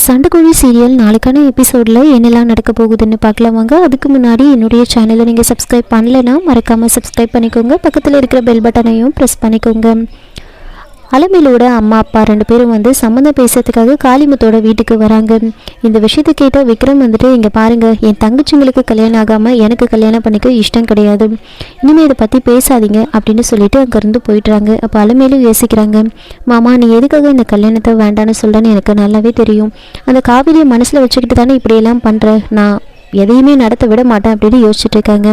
சண்டைக்கோழி serial நாளைக்கான எபிசோடில் என்னெல்லாம் நடக்க போகுதுன்னு பார்க்கலாம் வாங்க. அதுக்கு முன்னாடி என்னுடைய சேனலை நீங்கள் சப்ஸ்கிரைப் பண்ணலைன்னா மறக்காமல் சப்ஸ்கிரைப் பண்ணிக்கோங்க. பக்கத்தில் இருக்கிற பெல் பட்டனையும் ப்ரெஸ் பண்ணிக்கோங்க. அலமேலோட அம்மா அப்பா 2 பேரும் சம்மந்தம் பேசுறதுக்காக காளிமுத்தோட வீட்டுக்கு வராங்க. இந்த விஷயத்தை கேட்ட விக்ரம் இங்கே பாருங்க, என் தங்கச்சிங்களுக்கு கல்யாணம் ஆகாமல் எனக்கு கல்யாணம் பண்ணிக்க இஷ்டம் கிடையாது, இனிமேல் இதை பற்றி பேசாதீங்க அப்படின்னு சொல்லிட்டு அங்கேருந்து போயிடுறாங்க. அப்போ அலமேலும் யோசிக்கிறாங்க, மாமா நீ எதுக்காக இந்த கல்யாணத்தை வேண்டான்னு சொல்கிறேன்னு எனக்கு நல்லாவே தெரியும். அந்த காவிரியை மனசில் வச்சுக்கிட்டு தானே இப்படியெல்லாம் பண்ணுற, நான் எதையுமே நடத்த விட மாட்டேன் அப்படின்னு யோசிச்சுட்டு இருக்காங்க.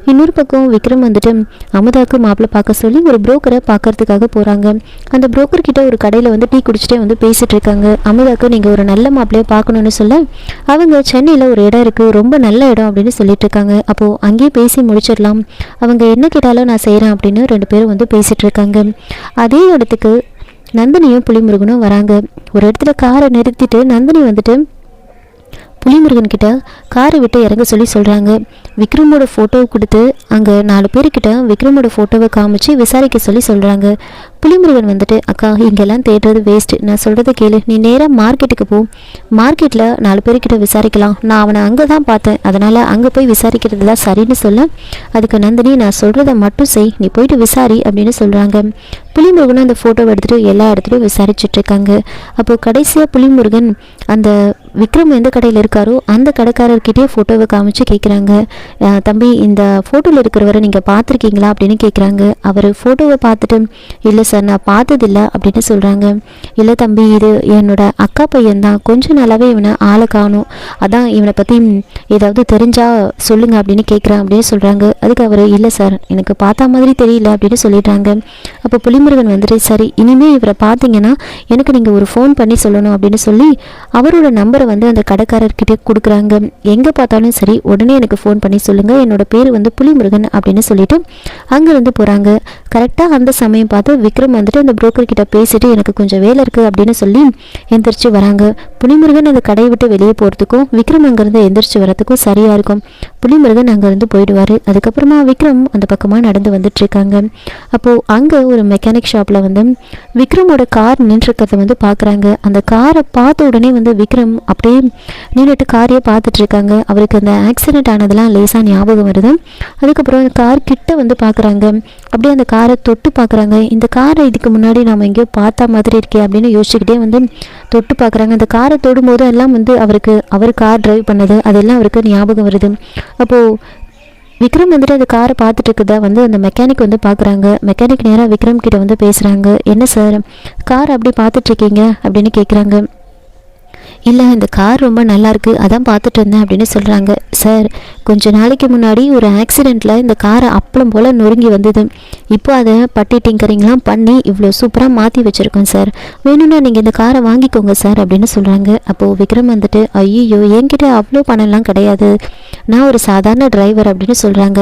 இன்னொரு பக்கம் விக்ரம் அமுதாவுக்கு மாப்பிள்ளை பார்க்க சொல்லி ஒரு புரோக்கரை பார்க்கறதுக்காக போகிறாங்க. அந்த புரோக்கர் கிட்ட ஒரு கடையில் டீ குடிச்சிட்டே பேசிகிட்டு இருக்காங்க. அமுதாவுக்கு நீங்கள் ஒரு நல்ல மாப்பிள்ளையை பார்க்கணுன்னு சொல்ல அவங்க சென்னையில் ஒரு இடம் இருக்குது, ரொம்ப நல்ல இடம் அப்படின்னு சொல்லிட்டு இருக்காங்க. அப்போது அங்கேயே பேசி முடிச்சிடலாம், அவங்க என்ன கேட்டாலும் நான் செய்கிறேன் அப்படின்னு 2 பேரும் பேசிகிட்டு இருக்காங்க. அதே இடத்துக்கு நந்தினியும் புலிமுருகனும் வராங்க. ஒரு இடத்துல காரை நிறுத்திட்டு நந்தினி புலிமுருகன் கிட்ட காரை விட்டு இறங்க சொல்கிறாங்க. விக்ரமோட ஃபோட்டோவை கொடுத்து அங்கே 4 பேர்கிட்ட விக்ரமோட ஃபோட்டோவை காமிச்சு விசாரிக்க சொல்கிறாங்க. புலிமுருகன் அக்கா இங்கெல்லாம் தேடுறது வேஸ்ட்டு, நான் சொல்கிறத கேளு, நீ நேராக மார்க்கெட்டுக்கு போ, மார்க்கெட்டில் 4 பேர்கிட்ட விசாரிக்கலாம், நான் அவனை அங்கே தான் பார்த்தேன், அதனால் அங்கே போய் விசாரிக்கிறது தான் சரின்னு சொல்ல அதுக்கு நந்தினி நான் சொல்கிறத மட்டும் செய், நீ போயிட்டு விசாரி அப்படின்னு சொல்கிறாங்க. புலிமுருகன் அந்த ஃபோட்டோவை எடுத்துகிட்டு எல்லா இடத்துலையும் விசாரிச்சுட்ருக்காங்க. அப்போது கடைசியாக புலிமுருகன் அந்த விக்ரம் எந்த கடையில் இருக்காரோ அந்த கடைக்காரர்கிட்டயே ஃபோட்டோவை காமிச்சு கேட்குறாங்க, தம்பி இந்த ஃபோட்டோவில் இருக்கிறவரை நீங்கள் பார்த்துருக்கீங்களா அப்படின்னு கேட்குறாங்க. அவர் ஃபோட்டோவை பார்த்துட்டு இல்லை சார் நான் பார்த்ததில்லை அப்படின்னு சொல்கிறாங்க. இல்லை தம்பி இது என்னோட அக்கா பையன்தான், கொஞ்சம் நாளாகவே இவனை ஆளை காணும், அதான் இவனை பற்றி ஏதாவது தெரிஞ்சால் சொல்லுங்கள் அப்படின்னு கேட்குறேன் அப்படின்னு சொல்கிறாங்க. அதுக்கு அவர் இல்லை சார் எனக்கு பார்த்தா மாதிரி தெரியல அப்படின்னு சொல்லிடுறாங்க. அப்போ புலிமுருகன் சரி இனிமேல் இவரை பார்த்தீங்கன்னா எனக்கு நீங்கள் ஒரு ஃபோன் பண்ணி சொல்லணும் அப்படின்னு சொல்லி அவரோட நம்பரை அந்த கடைக்காரர்கிட்ட கொடுக்குறாங்க. எங்கே பார்த்தாலும் சரி உடனே எனக்கு ஃபோன் பண்ணி சொல்லுங்கள், என்னோட பேர் புலிமுருகன் அப்படின்னு சொல்லிட்டு அங்கேருந்து போகிறாங்க. கரெக்டாக அந்த சமயம் பார்த்து விக்ரம் அந்த புரோக்கர் கிட்ட பேசிட்டு எனக்கு கொஞ்சம் வேலை இருக்குது அப்படின்னு சொல்லி எந்திரிச்சு வராங்க. புலிமுருகன் அந்த கடையை விட்டு வெளியே போகிறதுக்கும் விக்ரம் அங்கேருந்து எந்திரிச்சு வரதுக்கும் சரியாக இருக்கும். புலிமுருகன் அங்கேருந்து போயிடுவார். அதுக்கப்புறமா விக்ரம் அந்த பக்கமாக நடந்து வந்துட்டுருக்காங்க. அப்போது அங்கே ஒரு மெக்கானிக் ஷாப்பில் விக்ரமோட கார் நின்றுருக்கிறத பார்க்குறாங்க. அந்த காரை பார்த்த உடனே விக்ரம் அப்படியே நின்றுட்டு காரையே பார்த்துட்டு இருக்காங்க. அவருக்கு அந்த ஆக்சிடென்ட் ஆனதெல்லாம் லேசாக ஞாபகம் வருது. அதுக்கப்புறம் அந்த கார் கிட்ட பார்க்குறாங்க, அப்படியே அந்த காரை தொட்டு பார்க்குறாங்க. இந்த காரை இதுக்கு முன்னாடி நாம் எங்கேயோ பார்த்தா மாதிரி இருக்கே அப்படின்னு யோசிச்சுக்கிட்டே தொட்டு பார்க்குறாங்க. அந்த காரை தொடும்போது எல்லாம் அவர் கார் டிரைவ் பண்ணது அதெல்லாம் அவருக்கு ஞாபகம் வருது. அப்போது விக்ரம் அந்த காரை பார்த்துட்டு இருக்குதா அந்த மெக்கானிக் பார்க்குறாங்க. மெக்கானிக் நேராக விக்ரம் கிட்ட பேசுகிறாங்க, என்ன சார் கார் அப்படி பார்த்துட்ருக்கீங்க அப்படின்னு கேட்குறாங்க. இல்லை இந்த கார் ரொம்ப நல்லாயிருக்கு அதான் பார்த்துட்டு இருந்தேன் அப்படின்னு சொல்கிறாங்க. சார் கொஞ்ச நாளைக்கு முன்னாடி ஒரு ஆக்சிடெண்ட்டில் இந்த காரை அப்பளம் போல் நொறுங்கி வந்தது, இப்போ அதை பட்டி டிங்கரிங்லாம் பண்ணி இவ்வளோ சூப்பராக மாற்றி வச்சுருக்கோம் சார், வேணும்னா நீங்கள் இந்த காரை வாங்கிக்கோங்க சார் அப்படின்னு சொல்கிறாங்க. அப்போது விக்ரம் ஐயோ என்கிட்ட அவ்வளோ பணம்லாம் கிடையாது, நான் ஒரு சாதாரண டிரைவர் அப்படின்னு சொல்கிறாங்க.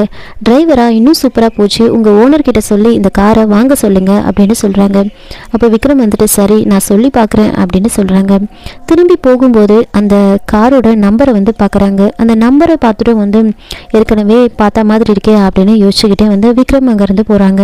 டிரைவராக இன்னும் சூப்பராக போச்சு, உங்கள் ஓனர்கிட்ட சொல்லி இந்த காரை வாங்க சொல்லுங்கள் அப்படின்னு சொல்கிறாங்க. அப்போ விக்ரம் சரி நான் சொல்லி பார்க்குறேன் அப்படின்னு சொல்கிறாங்க. திரும்பி போகும்போது அந்த காரோட நம்பரை பார்க்குறாங்க. அந்த நம்பரை பார்த்துட்டு ஏற்கனவே பார்த்த மாதிரி இருக்கே அப்படின்னு யோசிச்சுக்கிட்டே விக்ரம் அங்கேருந்து போகிறாங்க.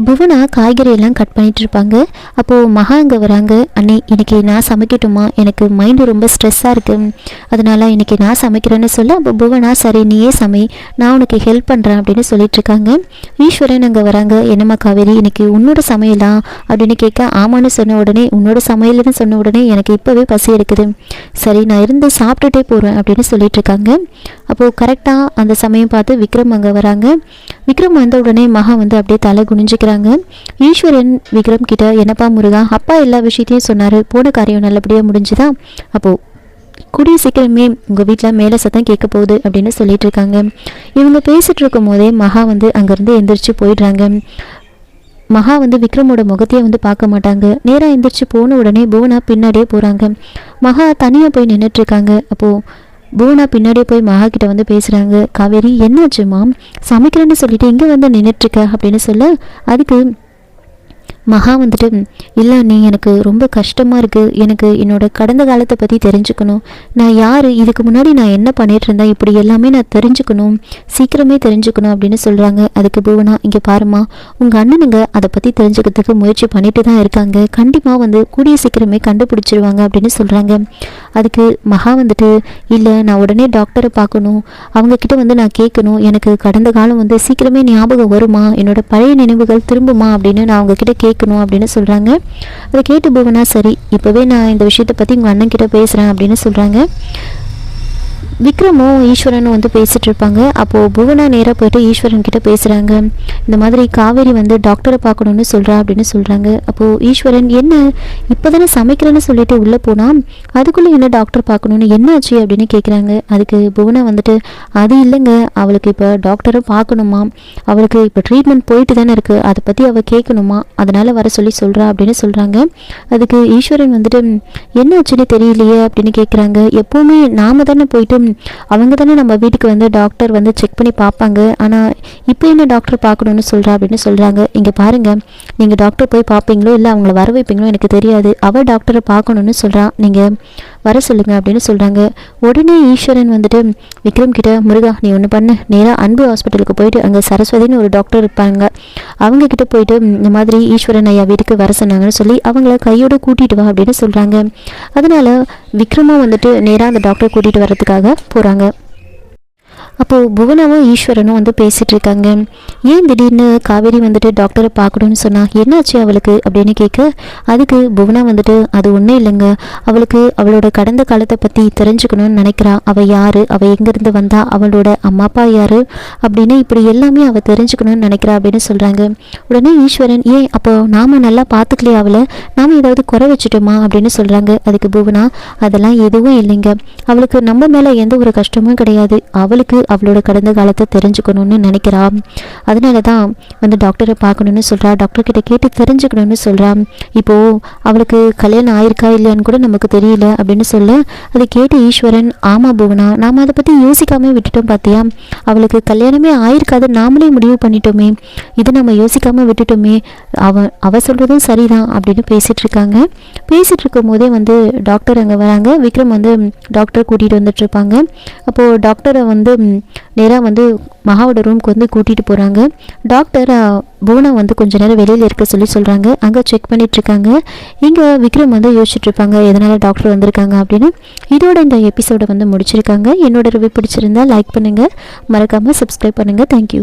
புவனா காய்கறியெல்லாம் கட் பண்ணிட்டு இருப்பாங்க. அப்போது மகா அங்கே வராங்க. அண்ணே இன்னைக்கு நான் சமைக்கட்டுமா, எனக்கு மைண்டு ரொம்ப ஸ்ட்ரெஸ்ஸாக இருக்குது, அதனால் இன்னைக்கு நான் சமைக்கிறேன்னு சொல்ல அப்போ புவனா சரி நீயே சமை நான் உனக்கு ஹெல்ப் பண்ணுறேன் அப்படின்னு சொல்லிட்டு இருக்காங்க. ஈஸ்வரன் அங்கே வராங்க. என்னம்மா காவேரி இன்னைக்கு உன்னோட சமையலா அப்படின்னு கேட்க ஆமான்னு சொன்ன உடனே உன்னோட சமையல்னு சொன்ன உடனே எனக்கு இப்போவே பசி எடுக்குது, சரி நான் இருந்து சாப்பிட்டுட்டே போகிறேன் அப்படின்னு சொல்லிட்டு இருக்காங்க. அப்போது கரெக்டாக அந்த சமயம் பார்த்து விக்ரம் அங்கே வராங்க. விக்ரம் வந்த உடனே மகா அப்படியே தலை குனிஞ்சிக்கிறாங்க. ஈஸ்வரன் விக்ரம் கிட்ட என்னப்பா முருகா அப்பா எல்லா விஷயத்தையும் சொன்னார், போன காரியம் நல்லபடியாக முடிஞ்சுதான், அப்போது கூடிய சீக்கிரமே உங்கள் வீட்டில் மேலே சத்தம் கேட்க போகுது அப்படின்னு சொல்லிட்டு இருக்காங்க. இவங்க பேசிகிட்டு இருக்கும் போதே மகா அங்கேருந்து எந்திரிச்சு போயிடுறாங்க. மகா விக்ரமோட முகத்தையே பார்க்க மாட்டாங்க. நேராக எந்திரிச்சு போன உடனே புவனா பின்னாடியே போகிறாங்க. மகா தனியாக போய் நின்றுட்டுருக்காங்க. அப்போது புவனா பின்னாடியே போய் மகா கிட்ட பேசுகிறாங்க. காவேரி என்னாச்சுமா சமைக்கிறேன்னு சொல்லிட்டு இங்கே நின்றுட்டுருக்க அப்படின்னு சொல்ல அதுக்கு மகா வந்துட்டு, இல்லை நீ எனக்கு ரொம்ப கஷ்டமாக இருக்குது, எனக்கு என்னோட கடந்த காலத்தை பற்றி தெரிஞ்சுக்கணும், நான் யார், இதுக்கு முன்னாடி நான் என்ன பண்ணிட்டு இருந்தேன், இப்படி எல்லாமே நான் தெரிஞ்சுக்கணும், சீக்கிரமே தெரிஞ்சுக்கணும் அப்படின்னு சொல்கிறாங்க. அதுக்கு புவனா, இங்கே பாருமா, உங்கள் அண்ணனுங்க அதை பற்றி தெரிஞ்சுக்கிறதுக்கு முயற்சி பண்ணிட்டு தான் இருக்காங்க, கண்டிப்பாக வந்து கூடிய சீக்கிரமே கண்டுபிடிச்சிருவாங்க அப்படின்னு சொல்கிறாங்க. அதுக்கு மகா வந்துட்டு, இல்லை நான் உடனே டாக்டரை பார்க்கணும், அவங்கக்கிட்ட வந்து நான் கேட்கணும், எனக்கு கடந்த காலம் வந்து சீக்கிரமே ஞாபகம் வருமா, என்னோட பழைய நினைவுகள் திரும்புமா அப்படின்னு நான் அவங்கக்கிட்ட கேட்கணும் அப்படின்னு சொல்கிறாங்க. அதை கேட்டு புவனா, சரி இப்போவே நான் இந்த விஷயத்தை பற்றி உங்கள் அண்ணன் கிட்ட பேசுகிறேன் அப்படின்னு சொல்கிறாங்க. விக்ரமும் ஈஸ்வரனும் வந்து பேசிகிட்டு இருப்பாங்க. அப்போது புவனா நேராக போய்ட்டு ஈஸ்வரன் கிட்ட பேசுகிறாங்க. இந்த மாதிரி காவேரி வந்து டாக்டரை பார்க்கணுன்னு சொல்கிறா அப்படின்னு சொல்கிறாங்க. அப்போது ஈஸ்வரன், என்ன இப்போ தானே சமைக்கிறேன்னு சொல்லிட்டு உள்ளே போனால் அதுக்குள்ளே என்ன டாக்டர் பார்க்கணுன்னு என்ன ஆச்சு அப்படின்னு கேட்குறாங்க. அதுக்கு புவனா வந்துட்டு, அது இல்லைங்க, அவளுக்கு இப்போ டாக்டரை பார்க்கணுமா, அவளுக்கு இப்போ ட்ரீட்மெண்ட் போயிட்டு தானே இருக்குது, அதை பற்றி அவள் கேட்கணுமா, அதனால் வர சொல்லி சொல்கிறா அப்படின்னு சொல்கிறாங்க. அதுக்கு ஈஸ்வரன் வந்துட்டு, என்ன ஆச்சுன்னு தெரியலையே அப்படின்னு கேட்குறாங்க. எப்போவுமே நாம் தானே போயிட்டு அவங்க தானே நம்ம வீட்டுக்கு வந்து டாக்டர் வந்து செக் பண்ணி பார்ப்பாங்க, ஆனால் இப்போ என்ன டாக்டர் பார்க்கணுன்னு சொல்கிறா அப்படின்னு சொல்கிறாங்க. இங்கே பாருங்கள், நீங்கள் டாக்டர் போய் பார்ப்பீங்களோ இல்லை அவங்கள வர வைப்பீங்களோ எனக்கு தெரியாது, அவள் டாக்டரை பார்க்கணுன்னு சொல்கிறான், நீங்கள் வர சொல்லுங்கள் அப்படின்னு சொல்கிறாங்க. உடனே ஈஸ்வரன் வந்துட்டு விக்ரம் கிட்ட, முருகா நீ ஒன்று பண்ணு, நேராக அன்பு ஹாஸ்பிட்டலுக்கு போயிட்டு அங்கே சரஸ்வதினு ஒரு டாக்டர் இருப்பாங்க, அவங்கக்கிட்ட போயிட்டு இந்த மாதிரி ஈஸ்வரன் ஐயா வீட்டுக்கு வர சொன்னாங்கன்னு சொல்லி அவங்கள கையோடு கூட்டிகிட்டு வா அப்படின்னு சொல்கிறாங்க. அதனால் விக்ரமும் வந்துட்டு நேராக அந்த டாக்டரை கூட்டிகிட்டு வர்றதுக்காக போகிறாங்க. அப்போது புவனாவும் ஈஸ்வரனும் வந்து பேசிகிட்டு இருக்காங்க. ஏன் திடீர்னு காவேரி வந்துட்டு டாக்டரை பார்க்கணுன்னு சொன்னா, என்னாச்சு அவளுக்கு அப்படின்னு கேட்க, அதுக்கு புவனா வந்துட்டு, அது ஒன்றும் இல்லைங்க, அவளுக்கு அவளோட கடந்த காலத்தை பற்றி தெரிஞ்சுக்கணும்னு நினைக்கிறா, அவள் யார், அவள் எங்கேருந்து வந்தா, அவளோட அம்மா அப்பா யார் அப்படின்னு இப்படி எல்லாமே அவள் தெரிஞ்சுக்கணும்னு நினைக்கிறா அப்படின்னு சொல்கிறாங்க. உடனே ஈஸ்வரன், ஏன் அப்போ நாம் நல்லா பார்த்துக்கலையே அவளை, நாம் ஏதாவது குறை வச்சுட்டோமா அப்படின்னு சொல்கிறாங்க. அதுக்கு புவனா, அதெல்லாம் எதுவும் இல்லைங்க, அவளுக்கு நம்ம மேலே எந்த ஒரு கஷ்டமும் கிடையாது, அவளுக்கு அவளோட கடந்த காலத்தை தெரிஞ்சுக்கணும்னு நினைக்கிறா, அதனால தான் வந்து டாக்டரை பார்க்கணுன்னு சொல்கிறா, டாக்டர் கிட்ட கேட்டு தெரிஞ்சுக்கணும்னு சொல்கிறா, இப்போது அவளுக்கு கல்யாணம் ஆயிருக்கா இல்லையான்னு கூட நமக்கு தெரியல அப்படின்னு சொல்ல, அதை கேட்டு ஈஸ்வரன், ஆமாம் புவனா, நாம் அதை பற்றி யோசிக்காமல் விட்டுட்டோம் பார்த்தியா, அவளுக்கு கல்யாணமே ஆயிருக்காது நாமளே முடிவு பண்ணிட்டோமே, இது நம்ம யோசிக்காமல் விட்டுட்டோமே, அவ சொல்கிறதும் சரிதான் அப்படின்னு பேசிகிட்டு இருக்காங்க. பேசிகிட்டு இருக்கும் போதே வந்து டாக்டர் அங்கே வராங்க. விக்ரம் வந்து டாக்டரை கூட்டிகிட்டு வந்துட்டுருப்பாங்க. அப்போது டாக்டரை வந்து நேராக வந்து மகாவோட ரூமுக்கு வந்து கூட்டிகிட்டு போகிறாங்க. டாக்டர் புவனா வந்து கொஞ்ச நேரம் வெளியில் இருக்க சொல்லி சொல்கிறாங்க. அங்கே செக் பண்ணிகிட்ருக்காங்க. இங்கே விக்ரம் வந்து யோசிச்சுட்ருப்பாங்க எதனால் டாக்டர் வந்திருக்காங்க அப்படின்னு. இதோட இந்த எபிசோடை வந்து முடிச்சிருக்காங்க. என்னோட ரிவ்யூ பிடிச்சிருந்தா லைக் பண்ணுங்கள், மறக்காமல் சப்ஸ்கிரைப் பண்ணுங்கள். தேங்க்யூ.